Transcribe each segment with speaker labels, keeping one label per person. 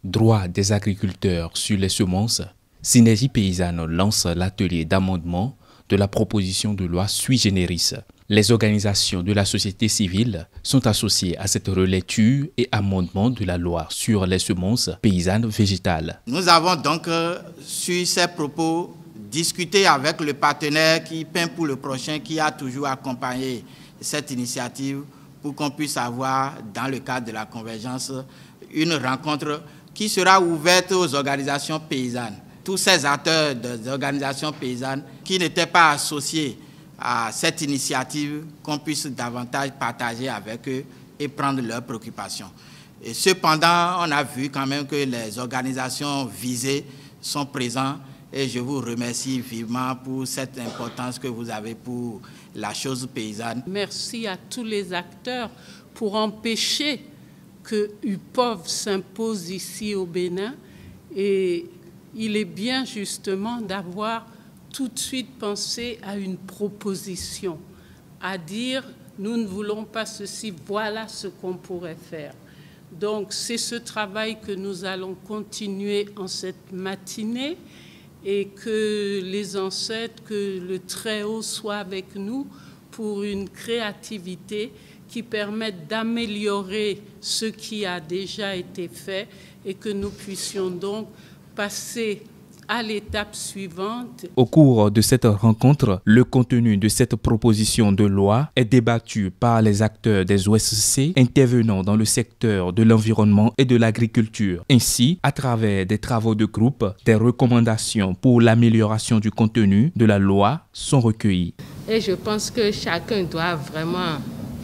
Speaker 1: Droit des agriculteurs sur les semences, Synergie paysanne lance l'atelier d'amendement de la proposition de loi sui generis. Les organisations de la société civile sont associées à cette relecture et amendement de la loi sur les semences paysannes végétales.
Speaker 2: Nous avons donc, sur ces propos, discuté avec le partenaire qui peint pour le prochain, qui a toujours accompagné cette initiative pour qu'on puisse avoir, dans le cadre de la convergence, une rencontre qui sera ouverte aux organisations paysannes. Tous ces acteurs des organisations paysannes qui n'étaient pas associés à cette initiative, qu'on puisse davantage partager avec eux et prendre leurs préoccupations. Et cependant, on a vu quand même que les organisations visées sont présentes et je vous remercie vivement pour cette importance que vous avez pour la chose paysanne.
Speaker 3: Merci à tous les acteurs pour empêcher que UPOV s'impose ici au Bénin, et il est bien justement d'avoir tout de suite pensé à une proposition, à dire nous ne voulons pas ceci, voilà ce qu'on pourrait faire. Donc c'est ce travail que nous allons continuer en cette matinée, et que les ancêtres, que le Très-Haut soit avec nous pour une créativité qui permette d'améliorer ce qui a déjà été fait et que nous puissions donc passer à l'étape suivante.
Speaker 1: Au cours de cette rencontre, le contenu de cette proposition de loi est débattu par les acteurs des OSC intervenant dans le secteur de l'environnement et de l'agriculture. Ainsi, à travers des travaux de groupe, des recommandations pour l'amélioration du contenu de la loi sont recueillies.
Speaker 4: Et je pense que chacun doit vraiment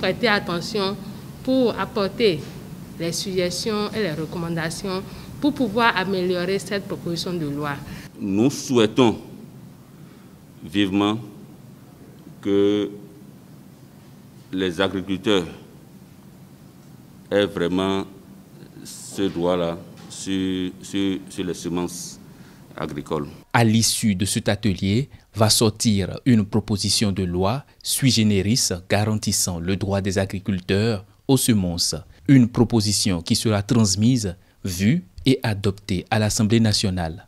Speaker 4: prêter attention pour apporter les suggestions et les recommandations pour pouvoir améliorer cette proposition de loi.
Speaker 5: Nous souhaitons vivement que les agriculteurs aient vraiment ce droit-là sur les semences agricoles.
Speaker 1: À l'issue de cet atelier, va sortir une proposition de loi sui generis garantissant le droit des agriculteurs aux semences. Une proposition qui sera transmise, vue et adoptée à l'Assemblée nationale.